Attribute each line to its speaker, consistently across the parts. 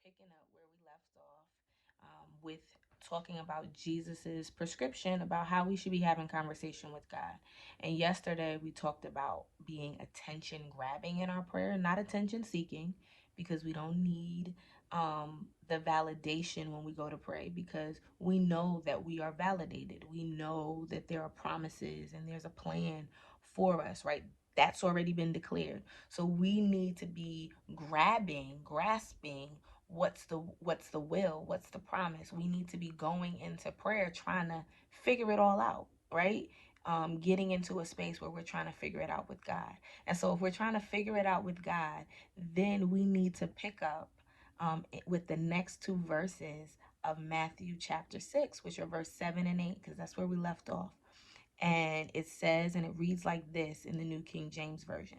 Speaker 1: picking up where we left off with talking about Jesus's prescription about how we should be having conversation with God. And yesterday we talked about being attention grabbing in our prayer, not attention seeking, because we don't need the validation when we go to pray, because we know that we are validated. We know that there are promises and there's a plan for us, right? That's already been declared. So we need to be grasping what's the will, what's the promise. We need to be going into prayer trying to figure it all out, right? Getting into a space where we're trying to figure it out with God. And so if we're trying to figure it out with God, then we need to pick up with the next two verses of Matthew chapter 6, which are verse 7 and 8, because that's where we left off. And it says, and it reads like this in the New King James Version.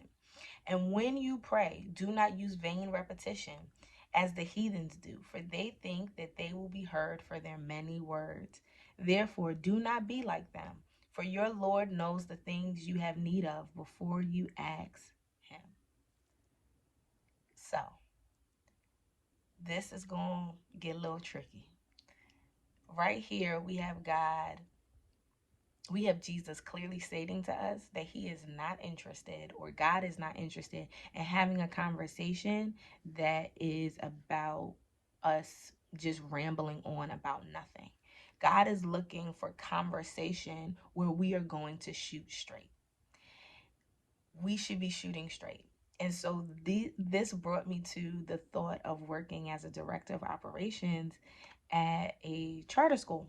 Speaker 1: And when you pray, do not use vain repetition as the heathens do, for they think that they will be heard for their many words. Therefore, do not be like them, for your Lord knows the things you have need of before you ask Him. So, this is going to get a little tricky. Right here, we have Jesus clearly stating to us that He is not interested, or God is not interested in having a conversation that is about us just rambling on about nothing. God is looking for conversation where we are going to shoot straight. We should be shooting straight. And so this brought me to the thought of working as a director of operations at a charter school.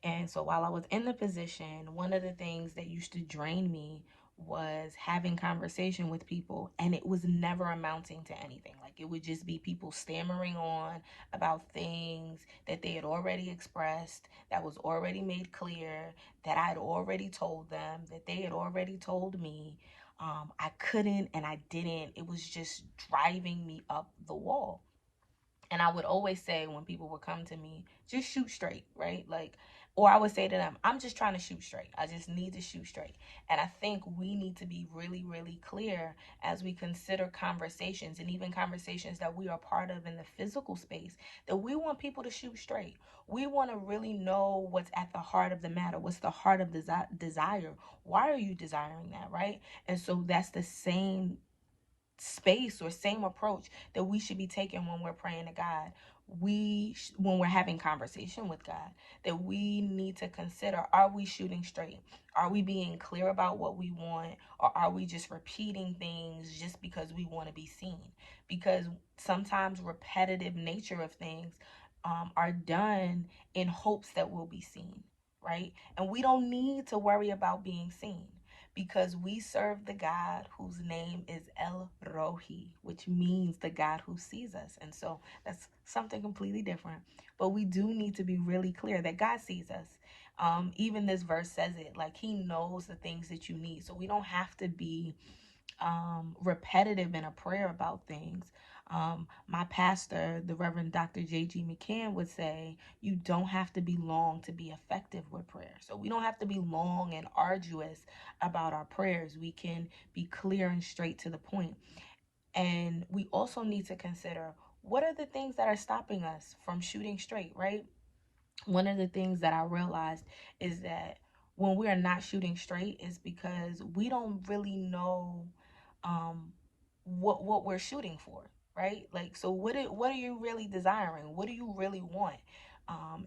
Speaker 1: And so while I was in the position, one of the things that used to drain me was having conversation with people, and it was never amounting to anything. Like, it would just be people stammering on about things that they had already expressed, that was already made clear, that I had already told them, that they had already told me. I couldn't and I didn't. It was just driving me up the wall. And I would always say, when people would come to me, just shoot straight, right? Like, or I would say to them, I'm just trying to shoot straight. I just need to shoot straight. And I think we need to be really, really clear as we consider conversations, and even conversations that we are part of in the physical space, that we want people to shoot straight. We want to really know what's at the heart of the matter. What's the heart of desire? Why are you desiring that, right? And so that's the same space or same approach that we should be taking when we're praying to God. When we're having conversation with God, that we need to consider, are we shooting straight? Are we being clear about what we want, or are we just repeating things just because we want to be seen? Because sometimes repetitive nature of things are done in hopes that we'll be seen, right? And we don't need to worry about being seen, because we serve the God whose name is El Rohi, which means the God who sees us. And so that's something completely different. But we do need to be really clear that God sees us. Even this verse says it, like, He knows the things that you need. So we don't have to be repetitive in a prayer about things. My pastor, the Reverend Dr. J.G. McCann, would say, you don't have to be long to be effective with prayer. So we don't have to be long and arduous about our prayers. We can be clear and straight to the point. And we also need to consider, what are the things that are stopping us from shooting straight, right? One of the things that I realized is that when we are not shooting straight is because we don't really know um, what we're shooting for, right? Like, so what are you really desiring? What do you really want?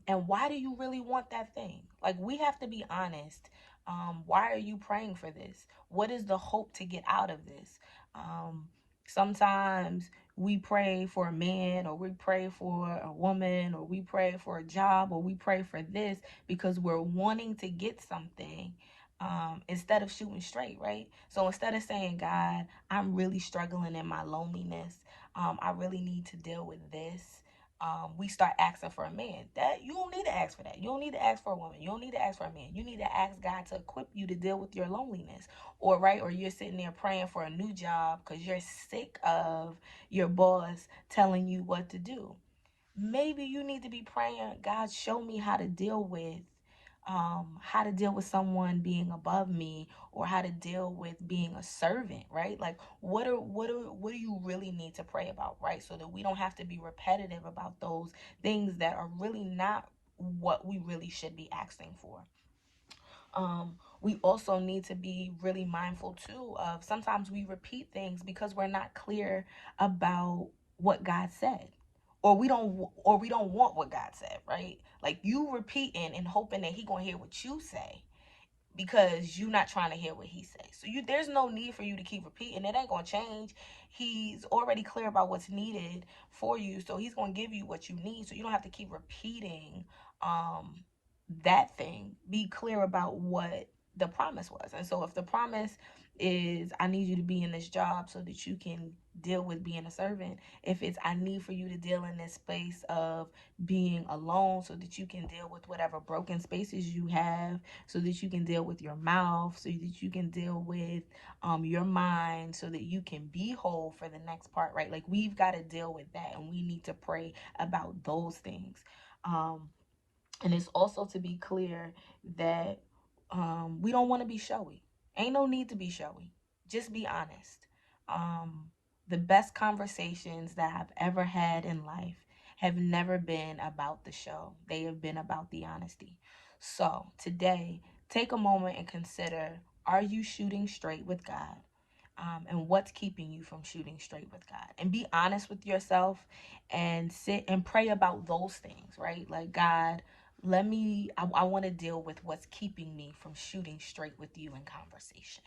Speaker 1: And why do you really want that thing? Like, we have to be honest. Why are you praying for this? What is the hope to get out of this? Sometimes we pray for a man, or we pray for a woman, or we pray for a job, or we pray for this because we're wanting to get something, instead of shooting straight, right? So instead of saying, God, I'm really struggling in my loneliness, I really need to deal with this. We start asking for a man. That you don't need to ask for that. You don't need to ask for a woman. You don't need to ask for a man. You need to ask God to equip you to deal with your loneliness. Or right, or you're sitting there praying for a new job because you're sick of your boss telling you what to do. Maybe you need to be praying, God, show me how to deal with how to deal with someone being above me, or how to deal with being a servant, right? Like what do you really need to pray about, right? So that we don't have to be repetitive about those things that are really not what we really should be asking for. We also need to be really mindful too of sometimes we repeat things because we're not clear about what God said, or we don't want what God said, right? Like you repeating and hoping that he gonna hear what you say, because you're not trying to hear what he says. So there's no need for you to keep repeating. It ain't gonna change. He's already clear about what's needed for you, so he's gonna give you what you need. So you don't have to keep repeating um that thing. Be clear about what the promise was. And so if the promise is I need you to be in this job so that you can deal with being a servant, if it's I need for you to deal in this space of being alone so that you can deal with whatever broken spaces you have, so that you can deal with your mouth, so that you can deal with your mind, so that you can be whole for the next part, right? Like we've got to deal with that, and we need to pray about those things. And it's also to be clear that we don't want to be showy. Ain't no need to be showy. Just be honest. Um, the best conversations that I've ever had in life have never been about the show. They have been about the honesty. So today, take a moment and consider, are you shooting straight with God? And what's keeping you from shooting straight with God? And be honest with yourself and sit and pray about those things, right? Like, God, I want to deal with what's keeping me from shooting straight with you in conversation.